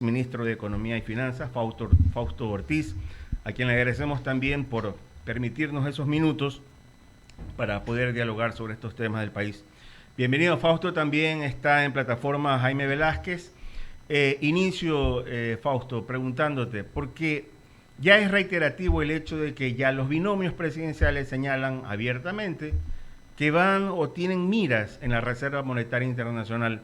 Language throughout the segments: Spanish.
Ministro de Economía y Finanzas, Fausto Ortiz, a quien le agradecemos también por permitirnos esos minutos para poder dialogar sobre estos temas del país. Bienvenido, Fausto. También está en plataforma Jaime Velázquez. Inicio, Fausto, preguntándote, porque ya es reiterativo el hecho de que ya los binomios presidenciales señalan abiertamente que van o tienen miras en la Reserva Monetaria Internacional,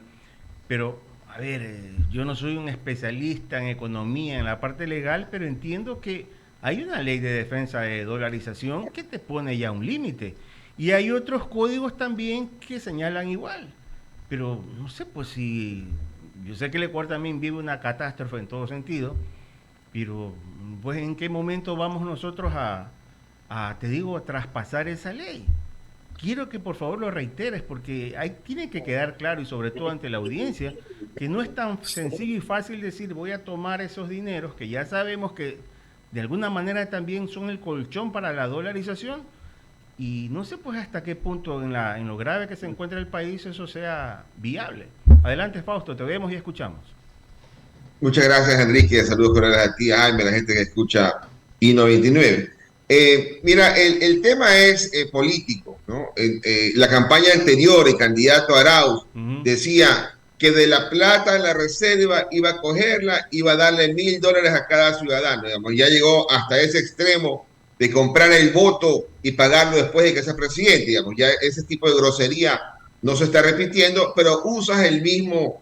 pero a ver, yo no soy un especialista en economía, en la parte legal, pero entiendo que hay una ley de defensa de dolarización que te pone ya un límite. Y hay otros códigos también que señalan igual. Pero no sé, pues si... Yo sé que el Ecuador también vive una catástrofe en todo sentido, pero pues en qué momento vamos nosotros te digo, a traspasar esa ley. Quiero que por favor lo reiteres porque tiene que quedar claro y sobre todo ante la audiencia que no es tan sencillo y fácil decir voy a tomar esos dineros que ya sabemos que de alguna manera también son el colchón para la dolarización y no sé pues hasta qué punto en lo grave que se encuentra el país eso sea viable. Adelante, Fausto, te vemos y escuchamos. Muchas gracias, Enrique. Saludos cordiales a ti, a Jaime, a la gente que escucha I-99. Mira, el tema es político, ¿no? La campaña anterior, el candidato Arauz decía que de la plata en la reserva iba a cogerla, iba a darle $1,000 a cada ciudadano. Digamos, ya llegó hasta ese extremo de comprar el voto y pagarlo después de que sea presidente. Digamos, ya ese tipo de grosería no se está repitiendo, pero usas el mismo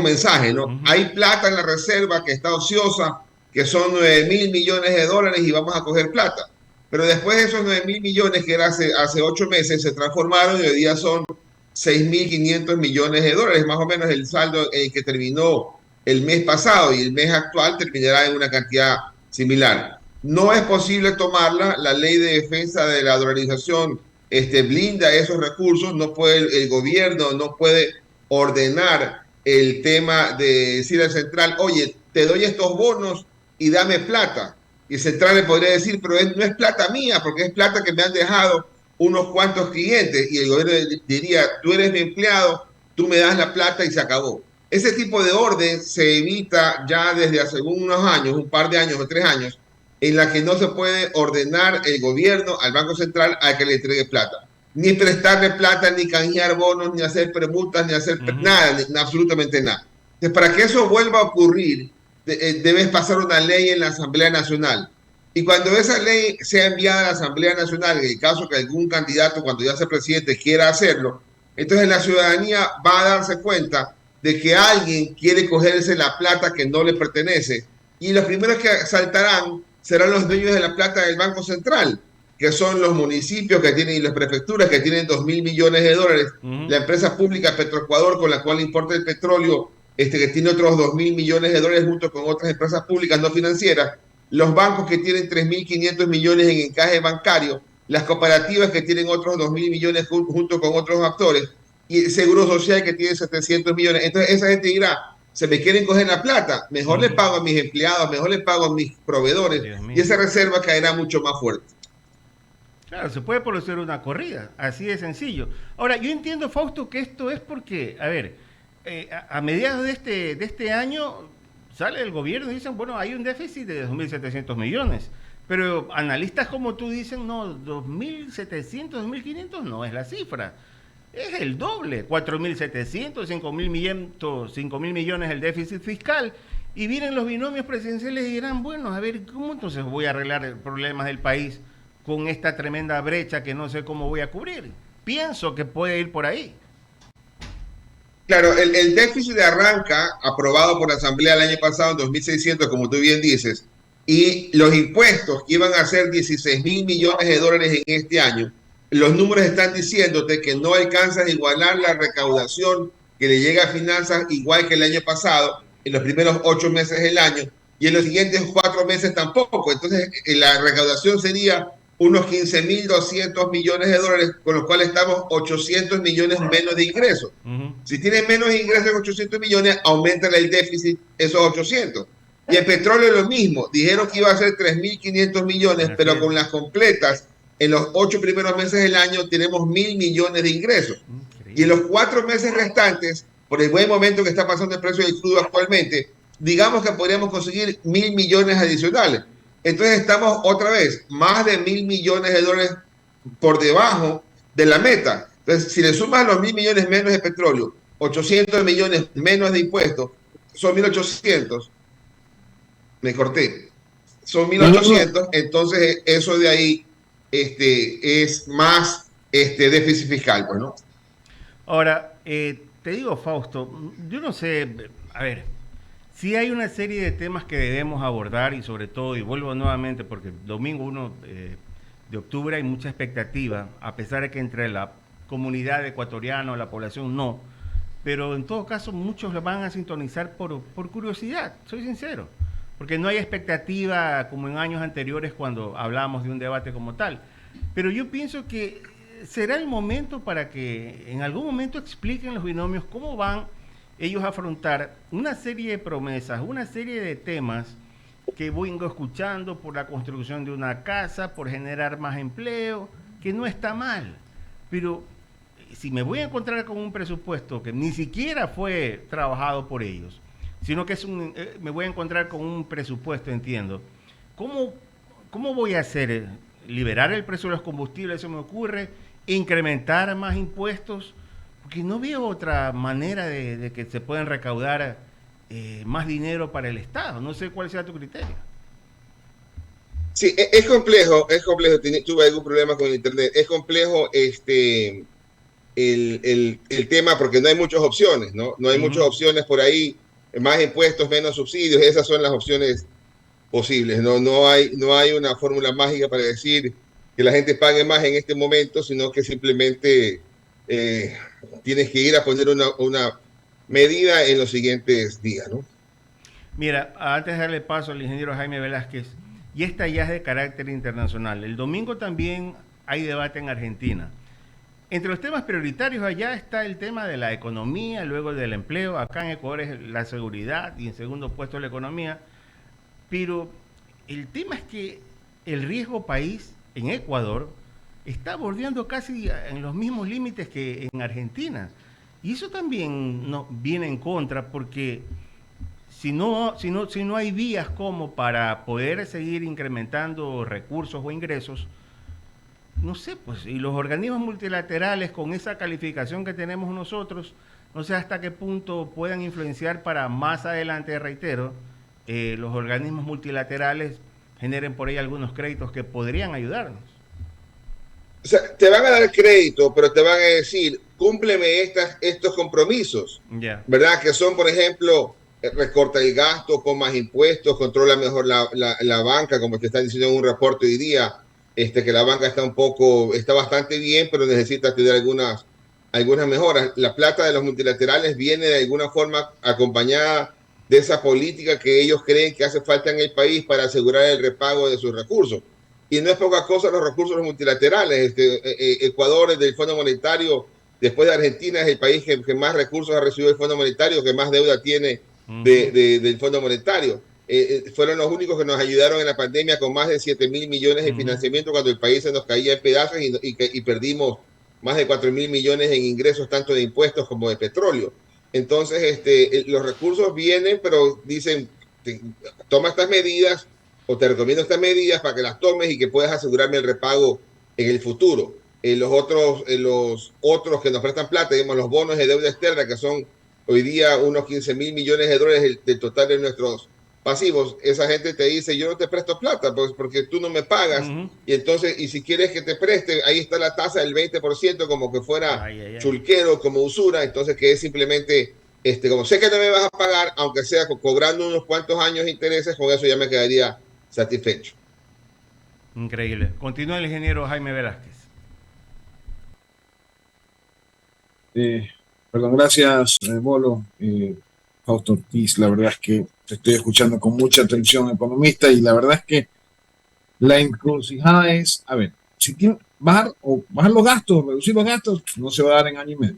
mensaje, ¿no? Hay plata en la reserva que está ociosa, que son 9,000 millones de dólares y vamos a coger plata. Pero después de esos 9,000 millones que era hace 8 meses se transformaron y hoy día son 6,500 millones de dólares, más o menos el saldo en que terminó el mes pasado y el mes actual terminará en una cantidad similar. No es posible tomarla, la ley de defensa de la dolarización blinda esos recursos, no puede el gobierno, no puede ordenar el tema de decir al central, oye, te doy estos bonos y dame plata. Y el central le podría decir, pero no es plata mía, porque es plata que me han dejado unos cuantos clientes. Y el gobierno diría, tú eres mi empleado, tú me das la plata y se acabó. Ese tipo de orden se evita ya desde hace unos años, un par de años o 3 años, en la que no se puede ordenar el gobierno al Banco Central a que le entregue plata. Ni prestarle plata, ni canjear bonos, ni hacer permutas, ni hacer nada, ni, absolutamente nada. Entonces, para que eso vuelva a ocurrir, debes pasar una ley en la Asamblea Nacional. Y cuando esa ley sea enviada a la Asamblea Nacional, en el caso que algún candidato, cuando ya sea presidente, quiera hacerlo, entonces la ciudadanía va a darse cuenta de que alguien quiere cogerse la plata que no le pertenece. Y los primeros que saltarán serán los dueños de la plata del Banco Central, que son los municipios que tienen y las prefecturas que tienen 2,000 millones de dólares, la empresa pública Petroecuador con la cual importa el petróleo, que tiene otros 2,000 millones de dólares junto con otras empresas públicas no financieras, los bancos que tienen 3,500 millones en encaje bancario, las cooperativas que tienen otros 2,000 millones junto con otros actores, y el Seguro Social que tiene 700 millones. Entonces esa gente dirá, se me quieren coger la plata, mejor le pago a mis empleados, mejor le pago a mis proveedores, y esa reserva caerá mucho más fuerte. Claro, se puede producir una corrida, así de sencillo. Ahora, yo entiendo, Fausto, que esto es porque, a ver, a mediados de este año sale el gobierno y dicen, bueno, hay un déficit de 2.700 millones. Pero analistas como tú dicen, no, 2.700, 2.500 no es la cifra. Es el doble, 4.700, 5.000 millones el déficit fiscal. Y vienen los binomios presidenciales y dirán, bueno, a ver, ¿cómo entonces voy a arreglar problemas del país con esta tremenda brecha que no sé cómo voy a cubrir? Pienso que puede ir por ahí. Claro, el déficit arranca, aprobado por la Asamblea el año pasado, en 2.600, como tú bien dices, y los impuestos que iban a ser 16,000 millones de dólares en este año, los números están diciéndote que no alcanzan a igualar la recaudación que le llega a finanzas igual que el año pasado, en los primeros 8 meses del año, y en los siguientes 4 meses tampoco. Entonces, la recaudación sería unos 15,200 millones de dólares, con lo cual estamos 800 millones menos de ingresos. Si tienes menos ingresos de 800 millones, aumenta el déficit esos 800. Y el petróleo es lo mismo. Dijeron que iba a ser 3,500 millones, pero con las completas, en los 8 primeros meses del año tenemos 1,000 millones de ingresos. Y en los 4 meses restantes, por el buen momento que está pasando el precio del crudo actualmente, digamos que podríamos conseguir 1.000 millones adicionales. Entonces estamos otra vez más de 1.000 millones de dólares por debajo de la meta. Entonces, si le sumas los 1.000 millones menos de petróleo, 800 millones menos de impuestos, son 1.800. Me corté. Son mil No, no, no. ochocientos. Entonces eso de ahí es más déficit fiscal, pues, ¿no? Ahora, te digo, Fausto, yo no sé, a ver, sí hay una serie de temas que debemos abordar y sobre todo, y vuelvo nuevamente porque el domingo 1 de octubre hay mucha expectativa, a pesar de que entre la comunidad ecuatoriana o la población no, pero en todo caso muchos lo van a sintonizar por curiosidad, soy sincero, porque no hay expectativa como en años anteriores cuando hablábamos de un debate como tal. Pero yo pienso que será el momento para que en algún momento expliquen los binomios cómo van ellos a afrontar una serie de promesas, una serie de temas que vengo escuchando por la construcción de una casa, por generar más empleo, que no está mal. Pero si me voy a encontrar con un presupuesto que ni siquiera fue trabajado por ellos, sino que me voy a encontrar con un presupuesto, entiendo, ¿cómo, cómo voy a hacer? ¿Liberar el precio de los combustibles, se me ocurre? ¿Incrementar más impuestos? Porque no veo otra manera de que se puedan recaudar más dinero para el Estado. No sé cuál sea tu criterio. Sí, es complejo, es complejo. Tuve algún problema con el internet. Es complejo el tema porque no hay muchas opciones, ¿no? No hay muchas opciones por ahí. Más impuestos, menos subsidios. Esas son las opciones posibles. No hay una fórmula mágica para decir que la gente pague más en este momento, sino que simplemente eh, tienes que ir a poner una medida en los siguientes días, ¿no? Mira, antes de darle paso al ingeniero Jaime Velázquez, y esta ya es de carácter internacional. El domingo también hay debate en Argentina. Entre los temas prioritarios allá está el tema de la economía, luego del empleo. Acá en Ecuador es la seguridad y en segundo puesto la economía. Pero el tema es que el riesgo país en Ecuador está bordeando casi en los mismos límites que en Argentina. Y eso también no, viene en contra porque si no hay vías como para poder seguir incrementando recursos o ingresos, no sé, pues, y los organismos multilaterales con esa calificación que tenemos nosotros, no sé hasta qué punto puedan influenciar para más adelante, reitero, los organismos multilaterales generen por ahí algunos créditos que podrían ayudarnos. O sea, te van a dar crédito, pero te van a decir, cúmpleme estos compromisos, Ya. Yeah. ¿verdad? Que son, por ejemplo, recorta el gasto, con más impuestos, controla mejor la banca, como te están diciendo en un reporte hoy día, que la banca está bastante bien, pero necesita tener algunas mejoras. La plata de los multilaterales viene de alguna forma acompañada de esa política que ellos creen que hace falta en el país para asegurar el repago de sus recursos. Y no es poca cosa los recursos multilaterales. Ecuador, del Fondo Monetario, después de Argentina, es el país que más recursos ha recibido del Fondo Monetario, que más deuda tiene del Fondo Monetario. Fueron los únicos que nos ayudaron en la pandemia con más de 7.000 millones de financiamiento cuando el país se nos caía en pedazos y perdimos más de 4.000 millones en ingresos, tanto de impuestos como de petróleo. Entonces, los recursos vienen, pero dicen, toma estas medidas o te recomiendo estas medidas para que las tomes y que puedas asegurarme el repago en el futuro. Los otros que nos prestan plata, digamos, los bonos de deuda externa, que son hoy día unos 15.000 millones de dólares del total de nuestros pasivos, esa gente te dice, yo no te presto plata pues, porque tú no me pagas, y entonces, y si quieres que te preste, ahí está la tasa del 20%, como que fuera chulquero, como usura, entonces que es simplemente, como sé que no me vas a pagar, aunque sea cobrando unos cuantos años de intereses, con eso ya me quedaría satisfecho. Increíble. Continúa el ingeniero Jaime Velázquez. Perdón, gracias, Bolo. Fausto Ortiz, la verdad es que te estoy escuchando con mucha atención, economista, y la verdad es que la encrucijada es, a ver, si quieren bajar los gastos, reducir los gastos, no se va a dar en año y medio.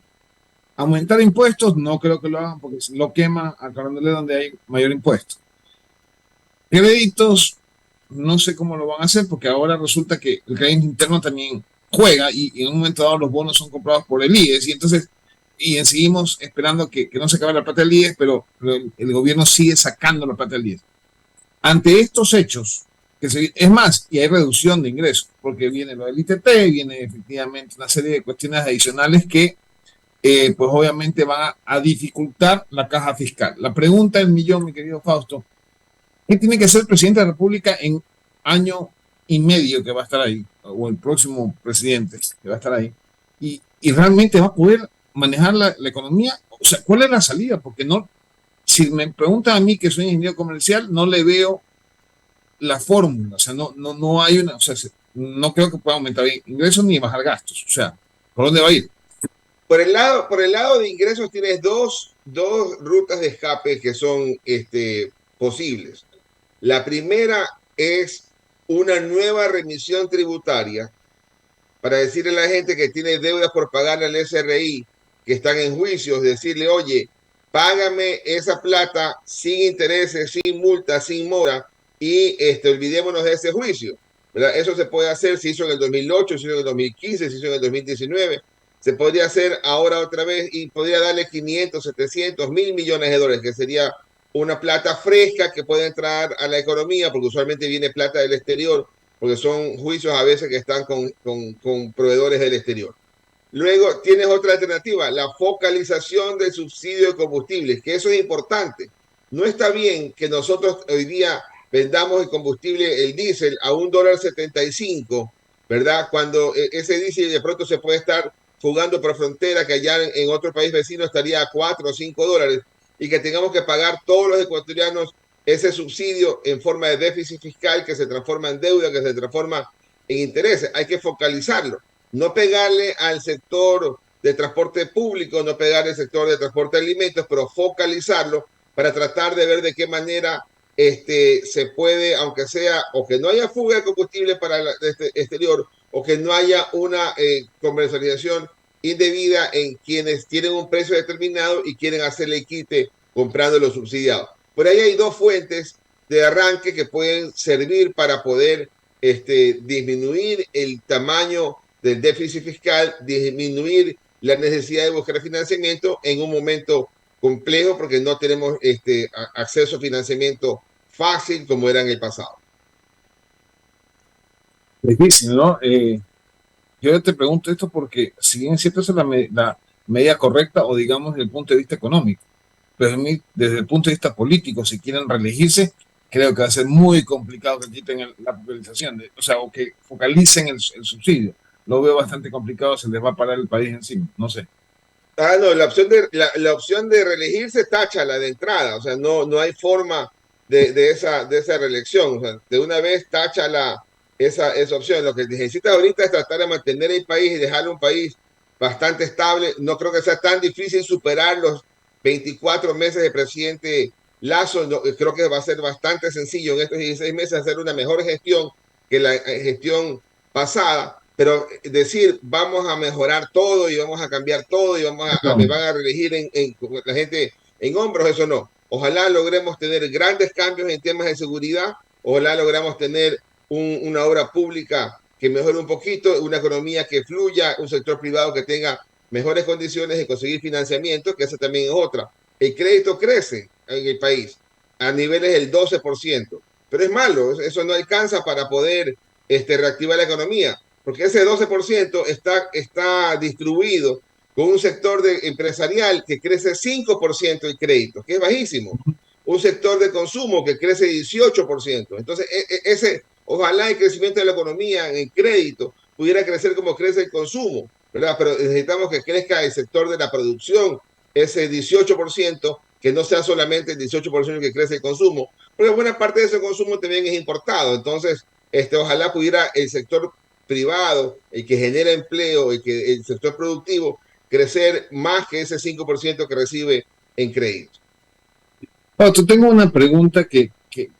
Aumentar impuestos, no creo que lo hagan porque lo quema a Carondelet donde hay mayor impuesto. Créditos, no sé cómo lo van a hacer porque ahora resulta que el crédito interno también juega y en un momento dado los bonos son comprados por el IES y entonces y seguimos esperando que no se acabe la plata del IES, pero el gobierno sigue sacando la plata del IES. Ante estos hechos, es más, y hay reducción de ingresos, porque viene lo del ITT, viene efectivamente una serie de cuestiones adicionales que pues obviamente van a dificultar la caja fiscal. La pregunta del millón, mi querido Fausto, ¿qué tiene que hacer el presidente de la República en año y medio que va a estar ahí, o el próximo presidente que va a estar ahí, y realmente va a poder manejar la economía? O sea, ¿cuál es la salida? Porque no, si me preguntan a mí que soy ingeniero comercial, no le veo la fórmula, o sea, no hay una, o sea, no creo que pueda aumentar ingresos ni bajar gastos, o sea, ¿por dónde va a ir? Por el lado de ingresos tienes dos rutas de escape que son posibles. La primera es una nueva remisión tributaria para decirle a la gente que tiene deudas por pagarle al SRI, que están en juicios, decirle, oye, págame esa plata sin intereses, sin multa, sin mora, y olvidémonos de ese juicio. ¿Verdad? Eso se puede hacer, se hizo en el 2008, se hizo en el 2015, se hizo en el 2019, se podría hacer ahora otra vez y podría darle 500, 700, 1.000 millones de dólares, que sería una plata fresca que puede entrar a la economía, porque usualmente viene plata del exterior, porque son juicios a veces que están con proveedores del exterior. Luego tienes otra alternativa, la focalización del subsidio de combustibles, que eso es importante. No está bien que nosotros hoy día vendamos el combustible, el diésel, a $1.75, ¿verdad? Cuando ese diésel de pronto se puede estar fugando por frontera, que allá en otro país vecino estaría a 4 o 5 dólares, y que tengamos que pagar todos los ecuatorianos ese subsidio en forma de déficit fiscal que se transforma en deuda, que se transforma en intereses. Hay que focalizarlo, no pegarle al sector de transporte público, no pegarle al sector de transporte de alimentos, pero focalizarlo para tratar de ver de qué manera se puede, aunque sea, o que no haya fuga de combustible para el exterior, o que no haya una comercialización indebida en quienes tienen un precio determinado y quieren hacerle quite comprando los subsidiados. Por ahí hay dos fuentes de arranque que pueden servir para poder disminuir el tamaño del déficit fiscal, disminuir la necesidad de buscar financiamiento en un momento complejo porque no tenemos acceso a financiamiento fácil como era en el pasado. Difícil, ¿no? Yo te pregunto esto porque, si bien es cierto, esa es la medida correcta, o digamos desde el punto de vista económico, pero desde el punto de vista político, si quieren reelegirse, creo que va a ser muy complicado que quiten la focalización, o sea, o que focalicen el subsidio. Lo veo bastante complicado, se les va a parar el país encima, no sé. Ah, no, la opción de reelegirse tacha la de entrada, o sea, no hay forma de esa reelección, o sea, de una vez tacha esa opción. Lo que necesita ahorita es tratar de mantener el país y dejarlo un país bastante estable. No creo que sea tan difícil superar los 24 meses de presidente Lazo. No, creo que va a ser bastante sencillo en estos 16 meses hacer una mejor gestión que la gestión pasada, pero decir vamos a mejorar todo y vamos a cambiar todo y me van a reelegir la gente en hombros, eso no. Ojalá logremos tener grandes cambios en temas de seguridad, ojalá logramos tener una obra pública que mejore un poquito, una economía que fluya, un sector privado que tenga mejores condiciones de conseguir financiamiento, que esa también es otra. El crédito crece en el país a niveles del 12%, pero es malo, eso no alcanza para poder reactivar la economía, porque ese 12% está distribuido con un sector empresarial que crece 5% el crédito, que es bajísimo, un sector de consumo que crece 18%. Entonces, ojalá el crecimiento de la economía en el crédito pudiera crecer como crece el consumo, ¿verdad? Pero necesitamos que crezca el sector de la producción, ese 18%, que no sea solamente el 18% que crece el consumo, porque buena parte de ese consumo también es importado. Entonces, ojalá pudiera el sector privado, el que genera empleo, el sector productivo, crecer más que ese 5% que recibe en crédito. Tengo una pregunta que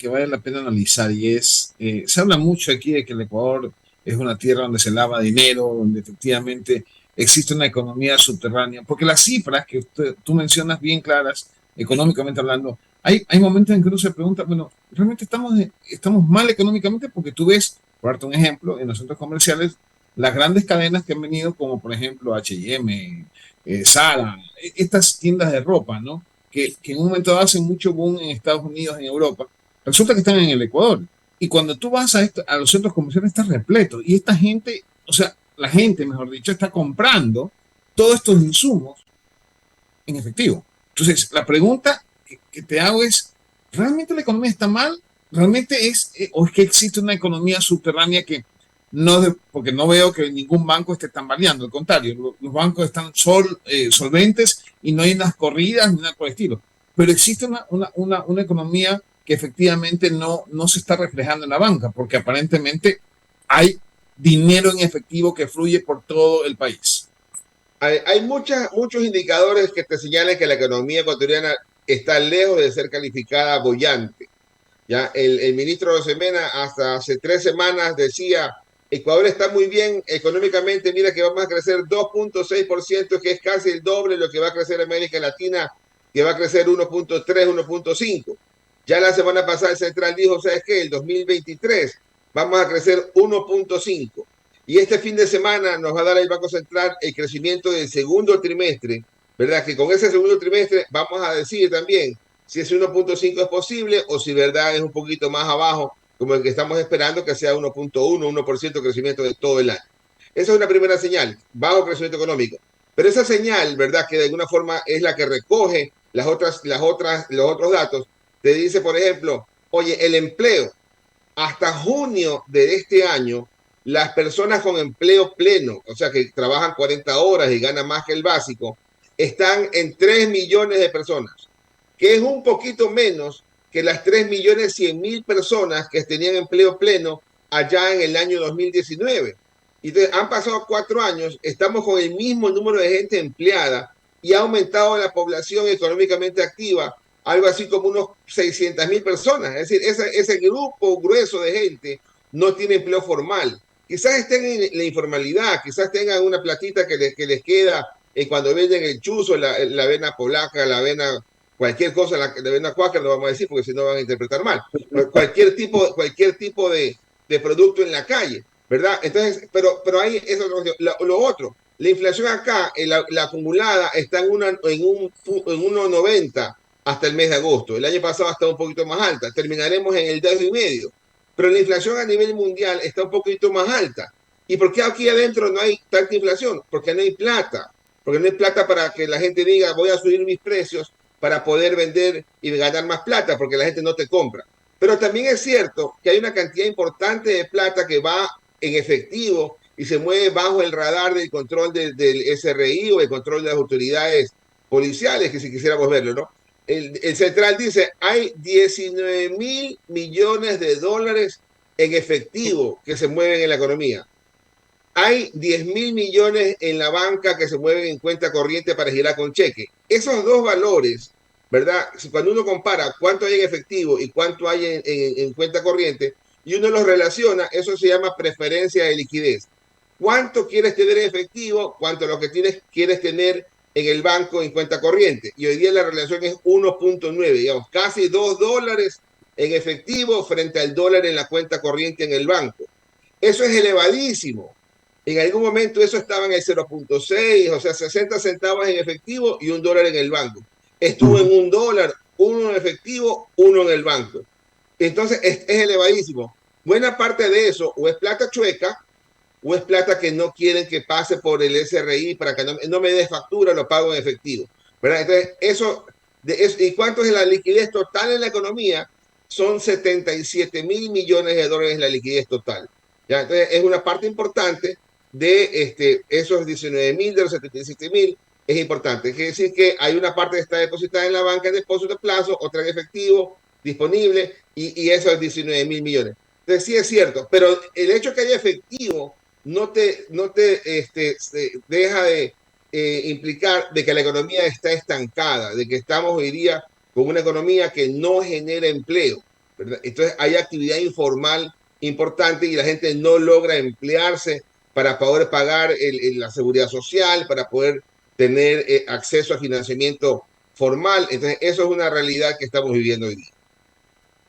vale la pena analizar, y es, se habla mucho aquí de que el Ecuador es una tierra donde se lava dinero, donde efectivamente existe una economía subterránea, porque las cifras que tú mencionas bien claras, económicamente hablando, hay momentos en que uno se pregunta, bueno, ¿realmente estamos mal económicamente? Porque tú ves, por darte un ejemplo, en los centros comerciales las grandes cadenas que han venido, como por ejemplo H&M, Zara, estas tiendas de ropa, ¿no? Que en un momento dado hacen mucho boom en Estados Unidos, en Europa, resulta que están en el Ecuador. Y cuando tú vas a los centros comerciales está repleto. Y esta gente, o sea, la gente, mejor dicho, está comprando todos estos insumos en efectivo. Entonces, la pregunta que te hago es, ¿realmente la economía está mal? ¿Realmente o es que existe una economía subterránea que porque no veo que ningún banco esté tambaleando, al contrario, los bancos están solventes y no hay unas corridas ni nada por el estilo. Pero existe una economía que efectivamente no se está reflejando en la banca, porque aparentemente hay dinero en efectivo que fluye por todo el país. Hay muchos indicadores que te señalan que la economía ecuatoriana está lejos de ser calificada boyante. Ya el ministro Rosemena hasta hace 3 semanas decía, Ecuador está muy bien económicamente, mira que vamos a crecer 2.6%, que es casi el doble de lo que va a crecer América Latina, que va a crecer 1.3, 1.5. Ya la semana pasada el Central dijo, ¿sabes qué? El 2023 vamos a crecer 1.5. Y este fin de semana nos va a dar el Banco Central el crecimiento del segundo trimestre, ¿verdad? Que con ese segundo trimestre vamos a decir también si ese 1.5 es posible o si verdad es un poquito más abajo, como el que estamos esperando, que sea 1.1, 1% de crecimiento de todo el año. Esa es una primera señal, bajo crecimiento económico. Pero esa señal, ¿verdad? Que de alguna forma es la que recoge los otros datos, te dice, por ejemplo, oye, el empleo, hasta junio de este año, las personas con empleo pleno, o sea, que trabajan 40 horas y ganan más que el básico, están en 3 millones de personas, que es un poquito menos que las 3.100.000 personas que tenían empleo pleno allá en el año 2019. Entonces, han pasado 4 años, estamos con el mismo número de gente empleada y ha aumentado la población económicamente activa algo así como unos 600.000 personas. Es decir, ese grupo grueso de gente no tiene empleo formal. Quizás estén en la informalidad, quizás tengan una platita que les queda cuando venden el chuzo, la avena polaca, la avena, cualquier cosa, la avena cuáquer, lo vamos a decir porque si no van a interpretar mal. Cualquier tipo de producto en la calle, ¿verdad? Entonces, pero ahí es lo otro. La inflación acá, la acumulada, está en 1.90 hasta el mes de agosto. El año pasado está un poquito más alta. Terminaremos en el 2,5. Pero la inflación a nivel mundial está un poquito más alta. ¿Y por qué aquí adentro no hay tanta inflación? Porque no hay plata. Porque no hay plata para que la gente diga, voy a subir mis precios para poder vender y ganar más plata, porque la gente no te compra. Pero también es cierto que hay una cantidad importante de plata que va en efectivo y se mueve bajo el radar del control del SRI o el control de las autoridades policiales, que si quisiéramos verlo, ¿no? El central dice, hay 19.000 millones de dólares en efectivo que se mueven en la economía. Hay 10.000 millones en la banca que se mueven en cuenta corriente para girar con cheque. Esos dos valores, ¿verdad? Cuando uno compara cuánto hay en efectivo y cuánto hay en cuenta corriente, y uno los relaciona, eso se llama preferencia de liquidez. ¿Cuánto quieres tener en efectivo? ¿Cuánto lo que quieres tener en el banco en cuenta corriente? Y hoy día la relación es 1.9, digamos, casi $2 en efectivo frente al dólar en la cuenta corriente en el banco. Eso es elevadísimo. En algún momento eso estaba en el 0.6, o sea, 60 centavos en efectivo y $1 en el banco. Estuvo en $1, uno en efectivo, uno en el banco. Entonces es elevadísimo. Buena parte de eso o es plata chueca o es plata que no quieren que pase por el SRI para que no me dé factura, lo pago en efectivo. ¿Verdad? Entonces, ¿y cuánto es la liquidez total en la economía? Son 77.000 millones de dólares la liquidez total. ¿Ya? Entonces, es una parte importante de esos 19.000 de los 77.000, es importante. Quiere decir que hay una parte que está depositada en la banca en depósito de plazo, otra en efectivo disponible y esos 19.000 millones. Entonces, sí es cierto, pero el hecho que haya efectivo no te deja de implicar de que la economía está estancada, de que estamos hoy día con una economía que no genera empleo, ¿verdad? Entonces hay actividad informal importante y la gente no logra emplearse para poder pagar la seguridad social, para poder tener acceso a financiamiento formal. Entonces eso es una realidad que estamos viviendo hoy día.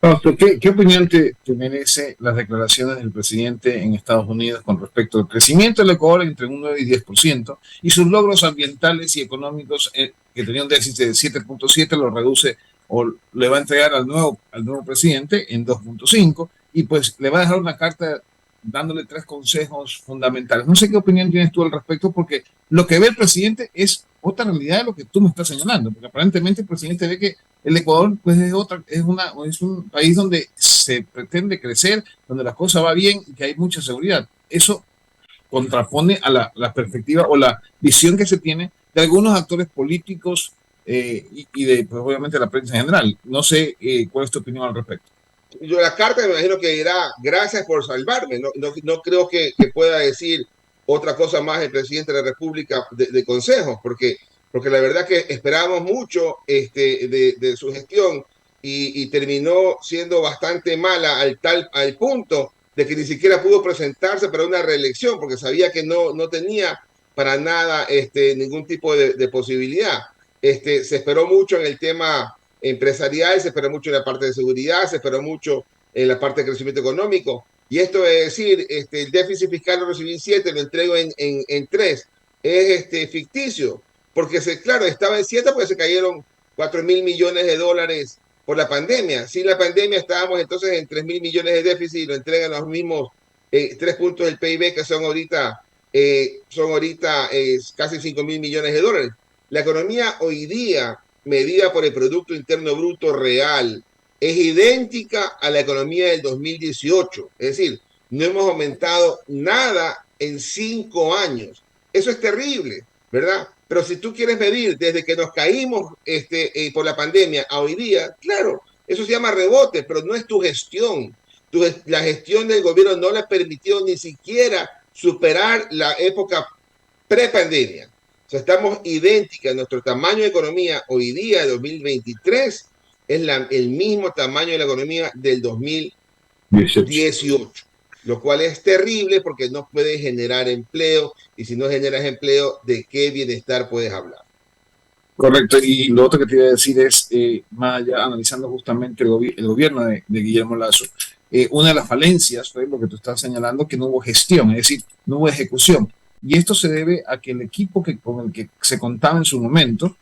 Fausto, ¿qué opinión te merece las declaraciones del presidente en Estados Unidos con respecto al crecimiento del Ecuador entre un 9 y 10% y sus logros ambientales y económicos que tenía un déficit de 7.7 lo reduce o le va a entregar al nuevo presidente en 2.5 y pues le va a dejar una carta dándole 3 consejos fundamentales? No sé qué opinión tienes tú al respecto porque lo que ve el presidente es otra realidad de lo que tú me estás señalando, porque aparentemente el presidente ve que el Ecuador pues es un país donde se pretende crecer, donde la cosa va bien y que hay mucha seguridad. Eso contrapone a la perspectiva o la visión que se tiene de algunos actores políticos y de, pues, obviamente, la prensa en general. No sé cuál es tu opinión al respecto. Yo la carta me imagino que dirá gracias por salvarme. No creo que pueda decir otra cosa más el presidente de la República de consejos, porque la verdad que esperábamos mucho de su gestión y terminó siendo bastante mala al punto de que ni siquiera pudo presentarse para una reelección porque sabía que no tenía para nada ningún tipo de posibilidad. Se esperó mucho en el tema empresarial, se esperó mucho en la parte de seguridad, se esperó mucho en la parte de crecimiento económico. Y esto es decir, el déficit fiscal lo recibí en 7, lo entrego en 3. Es ficticio, porque claro, estaba en 7 porque se cayeron 4.000 millones de dólares por la pandemia. Sin la pandemia estábamos entonces en 3.000 millones de déficit y lo entregan los mismos 3 puntos del PIB que son ahorita casi 5.000 millones de dólares. La economía hoy día medida por el Producto Interno Bruto real, es idéntica a la economía del 2018. Es decir, no hemos aumentado nada en 5 años. Eso es terrible, ¿verdad? Pero si tú quieres medir desde que nos caímos por la pandemia a hoy día, claro, eso se llama rebote, pero no es tu gestión. La gestión del gobierno no le permitió ni siquiera superar la época prepandemia. O sea, estamos idénticas. Nuestro tamaño de economía hoy día, de 2023, es el mismo tamaño de la economía del 2018, lo cual es terrible porque no puedes generar empleo y si no generas empleo, ¿de qué bienestar puedes hablar? Correcto, y lo otro que te iba a decir es, más allá, analizando justamente el gobierno de Guillermo Lasso, una de las falencias fue lo que tú estás señalando, que no hubo gestión, es decir, no hubo ejecución. Y esto se debe a que el equipo con el que se contaba en su momento,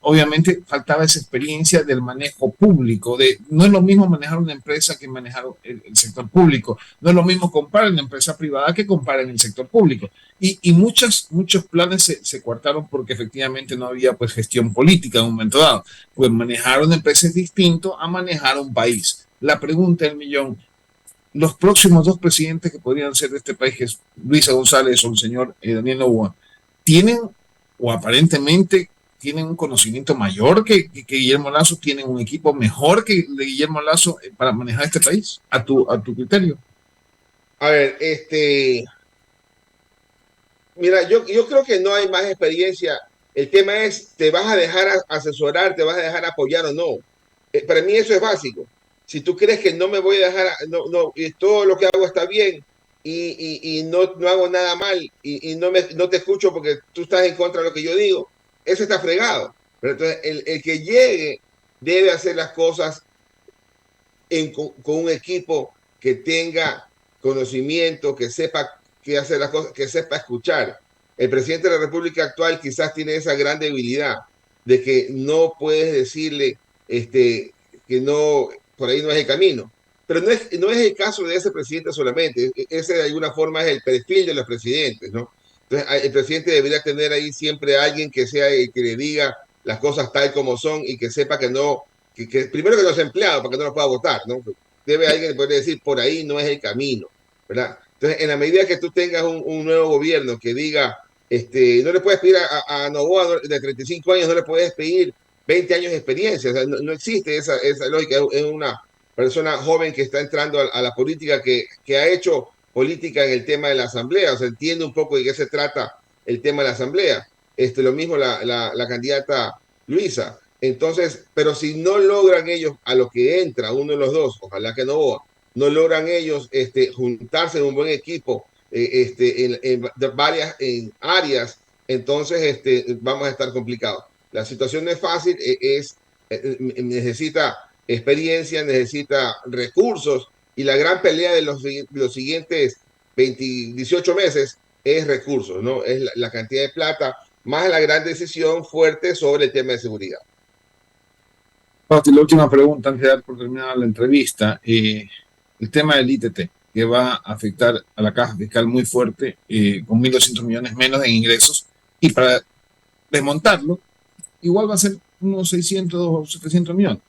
obviamente faltaba esa experiencia del manejo público. No es lo mismo manejar una empresa que manejar el sector público. No es lo mismo comprar en la empresa privada que comprar en el sector público. Y muchos planes se coartaron porque efectivamente no había pues gestión política en un momento dado. Pues manejar una empresa es distinto a manejar un país. La pregunta del millón, los próximos 2 presidentes que podrían ser de este país, que es Luisa González o el señor Daniel Noboa, ¿tienen o aparentemente tienen un conocimiento mayor que Guillermo Lasso? ¿Tienen un equipo mejor que de Guillermo Lasso para manejar este país? A tu criterio. A ver, mira, yo creo que no hay más experiencia. El tema es, ¿te vas a dejar asesorar, te vas a dejar apoyar o no? Para mí eso es básico. Si tú crees que no me voy a dejar, no, todo lo que hago está bien y no hago nada mal y no te escucho porque tú estás en contra de lo que yo digo, eso está fregado. Pero entonces el que llegue debe hacer las cosas con un equipo que tenga conocimiento, que sepa qué hacer las cosas, que sepa escuchar. El presidente de la República actual quizás tiene esa gran debilidad de que no puedes decirle que no, por ahí no es el camino. Pero no es el caso de ese presidente solamente. Ese de alguna forma es el perfil de los presidentes, ¿no? Entonces, el presidente debería tener ahí siempre a alguien que sea el que le diga las cosas tal como son y que sepa que no, primero que no sea empleado para que no lo pueda votar, ¿no? Debe alguien poder decir, por ahí no es el camino, ¿verdad? Entonces, en la medida que tú tengas un nuevo gobierno que diga, no le puedes pedir a Noboa de 35 años, no le puedes pedir 20 años de experiencia, o sea, no existe esa lógica, es una persona joven que está entrando a la política, que ha hecho política en el tema de la asamblea, o sea, entiende un poco de qué se trata el tema de la asamblea. Lo mismo la candidata Luisa. Entonces, pero si no logran ellos a lo que entra uno de los dos, ojalá que no logran ellos juntarse en un buen equipo en varias áreas, entonces vamos a estar complicados. La situación no es fácil, necesita experiencia, necesita recursos, y la gran pelea de los siguientes 18 meses es recursos, ¿no? Es la cantidad de plata, más la gran decisión fuerte sobre el tema de seguridad. Fausto, y la última pregunta antes de dar por terminada la entrevista. El tema del ITT, que va a afectar a la caja fiscal muy fuerte, con 1.200 millones menos en ingresos, y para desmontarlo, igual va a ser unos 600 o 700 millones.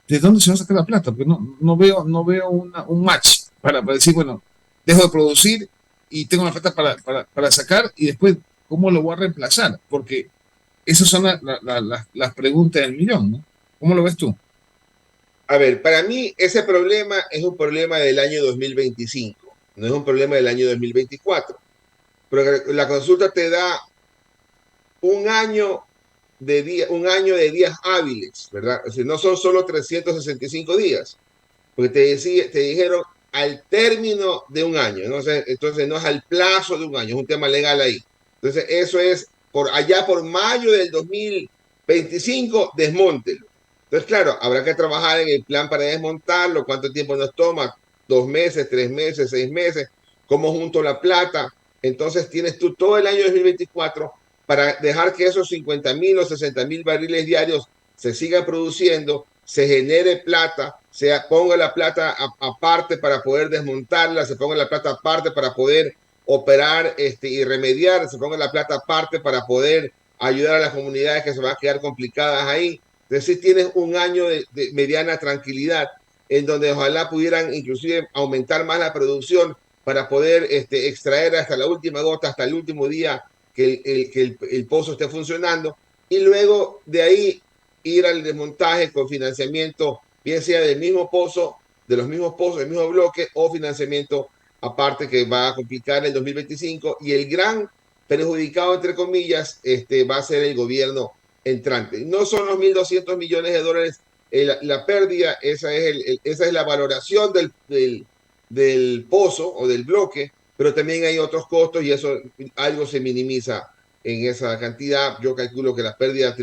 ¿De dónde se va a sacar la plata? Porque no veo un match para decir, bueno, dejo de producir y tengo la plata para sacar, y después, ¿cómo lo voy a reemplazar? Porque esas son las preguntas del millón, ¿no? ¿Cómo lo ves tú? A ver, para mí ese problema es un problema del año 2025, no es un problema del año 2024. Pero la consulta te da un año un año de días hábiles, ¿verdad? O sea, no son solo 365 días, porque te dijeron al término de un año, ¿no? O sea, entonces no es al plazo de un año, es un tema legal ahí. Entonces eso es por allá por mayo del 2025, desmóntelo. Entonces, claro, habrá que trabajar en el plan para desmontarlo, cuánto tiempo nos toma, 2 meses, 3 meses, 6 meses, cómo junto la plata. Entonces tienes tú todo el año 2024 para dejar que esos 50.000 o 60.000 barriles diarios se sigan produciendo, se genere plata, se ponga la plata aparte para poder desmontarla, se ponga la plata aparte para poder operar y remediar, se ponga la plata aparte para poder ayudar a las comunidades que se van a quedar complicadas ahí. Entonces, si tienes un año de mediana tranquilidad, en donde ojalá pudieran inclusive aumentar más la producción para poder extraer hasta la última gota, hasta el último día que el pozo esté funcionando, y luego de ahí ir al desmontaje con financiamiento, bien sea del mismo pozo, de los mismos pozos, del mismo bloque, o financiamiento aparte que va a complicar el 2025, y el gran perjudicado, entre comillas, va a ser el gobierno entrante. No son los 1.200 millones de dólares la pérdida, esa es la valoración del pozo o del bloque, pero también hay otros costos y eso algo se minimiza en esa cantidad. Yo calculo que las pérdidas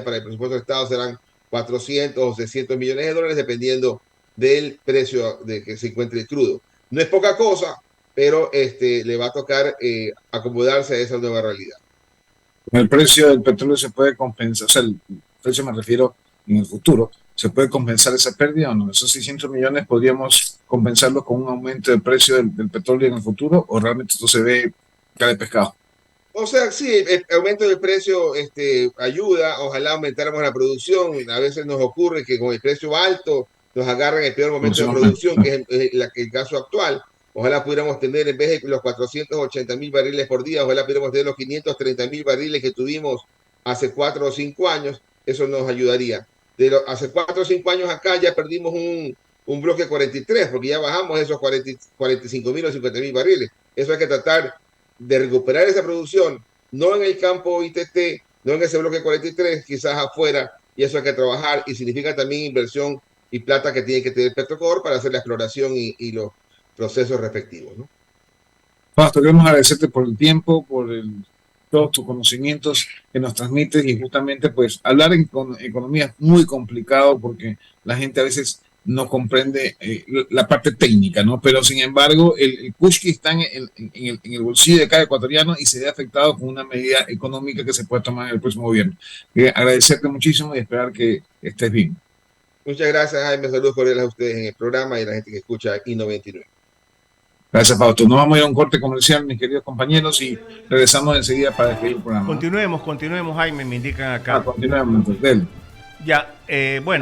para el presupuesto del Estado serán 400 o 600 millones de dólares, dependiendo del precio de que se encuentre el crudo. No es poca cosa, pero le va a tocar acomodarse a esa nueva realidad. El precio del petróleo se puede compensar, o sea, el precio me refiero en el futuro, ¿se puede compensar esa pérdida o no? ¿Esos 600 millones podríamos compensarlo con un aumento del precio del petróleo en el futuro, o realmente esto se ve cara de pescado? O sea, sí, el aumento del precio ayuda, ojalá aumentáramos la producción. A veces nos ocurre que con el precio alto nos agarran el peor momento de producción, que es el caso actual. Ojalá pudiéramos tener, en vez de los 480.000 barriles por día, ojalá pudiéramos tener los 530.000 barriles que tuvimos hace 4 o 5 años. Eso nos ayudaría. Hace 4 o 5 años acá ya perdimos un bloque 43, porque ya bajamos esos 45.000 o 50.000 barriles. Eso hay que tratar de recuperar esa producción, no en el campo ITT, no en ese bloque 43, quizás afuera, y eso hay que trabajar, y significa también inversión y plata que tiene que tener Petrocor para hacer la exploración y los procesos respectivos, ¿no? Fausto, queremos agradecerte por el tiempo, todos tus conocimientos que nos transmites, y justamente pues hablar en economía es muy complicado porque la gente a veces no comprende la parte técnica, ¿no? Pero sin embargo, el push está en el bolsillo de cada ecuatoriano y se ve afectado con una medida económica que se puede tomar en el próximo gobierno. Agradecerte muchísimo y esperar que estés bien. Muchas gracias, Jaime. Saludos cordiales a ustedes en el programa y a la gente que escucha I99. Gracias, Fausto. Nos vamos a ir a un corte comercial, mis queridos compañeros, y regresamos enseguida para despedir el programa. Continuemos, Jaime, me indican acá. Continuemos, Dele. Ya, bueno.